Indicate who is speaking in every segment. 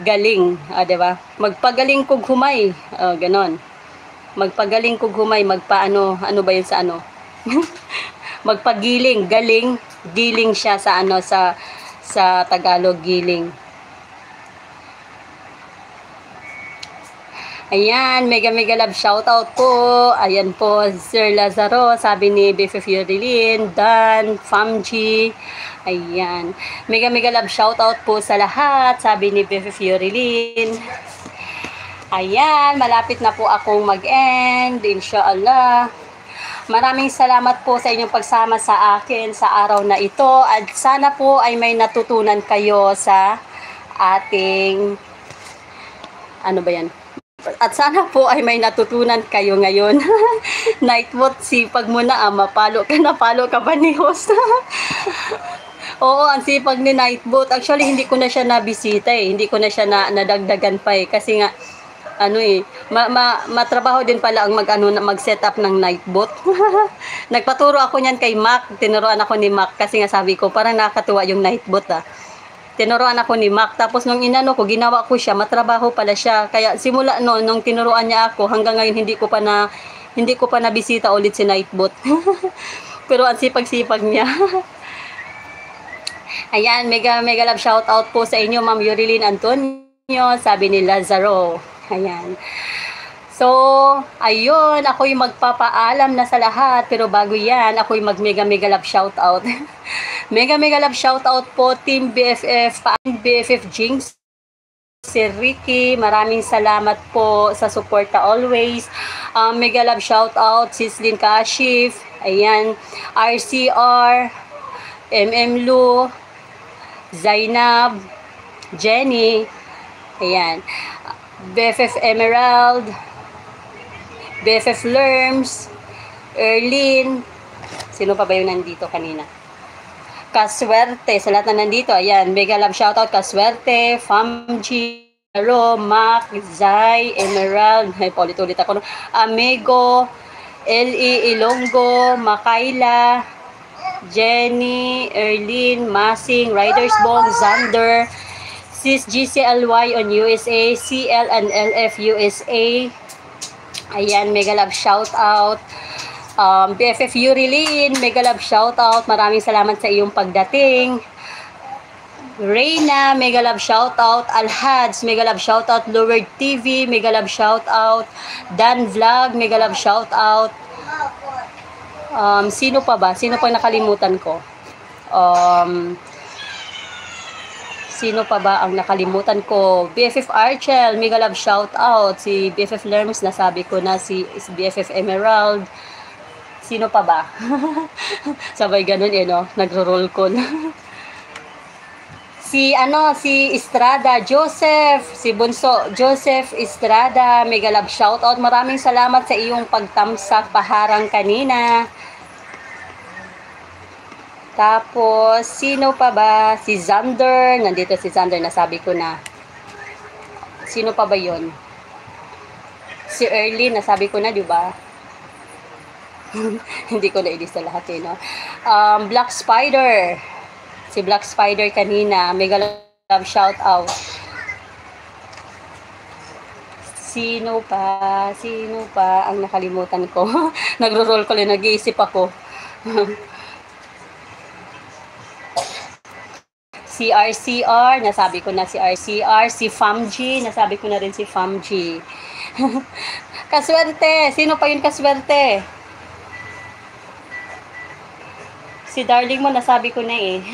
Speaker 1: galing, 'di ba? Magpagaling kog humay, ganon. Magpagaling kog humay, magpaano, ano ba 'yun sa ano? Magpagiling, galing, giling siya sa ano sa Tagalog, giling. Ayan, mega mega love shoutout po. Ayan po, Sir Lazaro, sabi ni Befe Fiorilin, Dan, Famji. Ayan. Mega mega love shoutout po sa lahat, sabi ni Befe Fiorilin. Ayan, malapit na po akong mag-end, inshallah. Maraming salamat po sa inyong pagsama sa akin sa araw na ito at sana po ay may natutunan kayo sa ating ano ba yan? At sana po ay may natutunan kayo ngayon. Nightbot, sipag mo na, mapalo ka ba ni host? Oo, ang sipag ni Nightbot. Actually, hindi ko na siya nabisita eh. Hindi ko na siya nadagdagan pa eh. Kasi nga, ano eh, matrabaho din pala ang mag-set up ng Nightbot. Nagpaturo ako niyan kay Mac. Tinuruan ako ni Mac kasi nga sabi ko, parang nakakatuwa yung Nightbot ah. Tinuruan ako ni Mac. Tapos nung inano ko, ginawa ko siya, matrabaho pala siya. Kaya simula no, nung tinuruan niya ako, hanggang ngayon hindi ko pa nabisita ulit si Nightbot. Pero ang sipag-sipag niya. Ayan, mega mega love shout out po sa inyo, Ma'am Yurilin Antonio, sabi ni Lazaro. Ayan. So, ayun, ako'y magpapaalam na sa lahat. Pero bago yan, ako'y mag-mega mega love shoutout. Mega mega love shoutout po, Team BFF, BFF Jinx, si Ricky. Maraming salamat po sa suporta always. Mega love shoutout, Sislin Kashif. Ayan, RCR, MM Lu, Zainab, Jenny. Ayan, BFF Emerald, BFF Lerms, Erlin, sino pa ba yung nandito kanina? Kaswerte, sa lahat na nandito, ayan, mega love shoutout, Kaswerte, Famji, Ro, Mac, Zai, Emerald, ulit-ulit ako, Amigo, L.E. Ilonggo, Makaila, Jenny, Erlin, Masing, Riders Bong, Xander, Sis GCLY on USA, CL and LF USA. Ayan, mega love shout out. BFF Yurilin, mega love shout out. Maraming salamat sa iyong pagdating. Reyna, mega love shout out. Alhads, mega love shout out. Lowered TV, mega love shout out. Dan Vlog, mega love shout out. Sino pa ba? Sino pa nakalimutan ko? Sino pa ba ang nakalimutan ko? BFF Archel, mega love shout out. Si BFF Lerms, nasabi ko na, si BFF Emerald. Sino pa ba? Sabay ganun eh, no? Nagro-roll call. Si Estrada Joseph, si Bunso Joseph Estrada, mega love shout out. Maraming salamat sa iyong pagtamsak paharang kanina. Tapos, sino pa ba? Si Xander. Nandito si Xander, nasabi ko na. Sino pa ba yon? Si Erlin, nasabi ko na, di ba? Hindi ko na-ilista lahat eh, no? Black Spider. Si Black Spider kanina. Mega love shout out. Sino pa? Sino pa ang nakalimutan ko? Nagro-roll ko lang, nag-iisip ako. Si RCR, nasabi ko na si RCR, si Famji, nasabi ko na rin si Famji. Kaswerte, sino pa yun kaswerte? Si darling mo, nasabi ko na eh.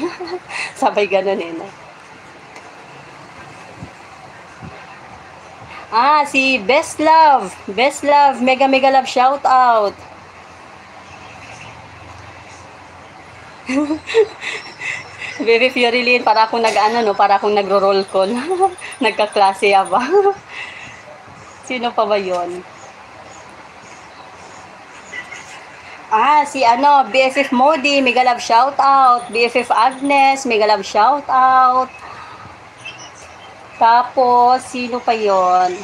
Speaker 1: Sabay ganun eh. No? Si Best Love, mega mega love shout out. Baby Fiorilin, para akong para akong nagro-roll call. Nagkaklase ba? Sino pa ba yon? Si BFF Modi, mega love shout out. BFF Agnes, mega love shout out. Tapos, sino pa yon?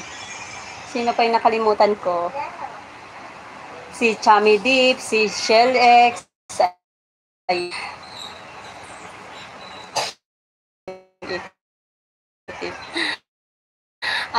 Speaker 1: Sino pa yung nakalimutan ko? Si Chami Deep, si Shell X,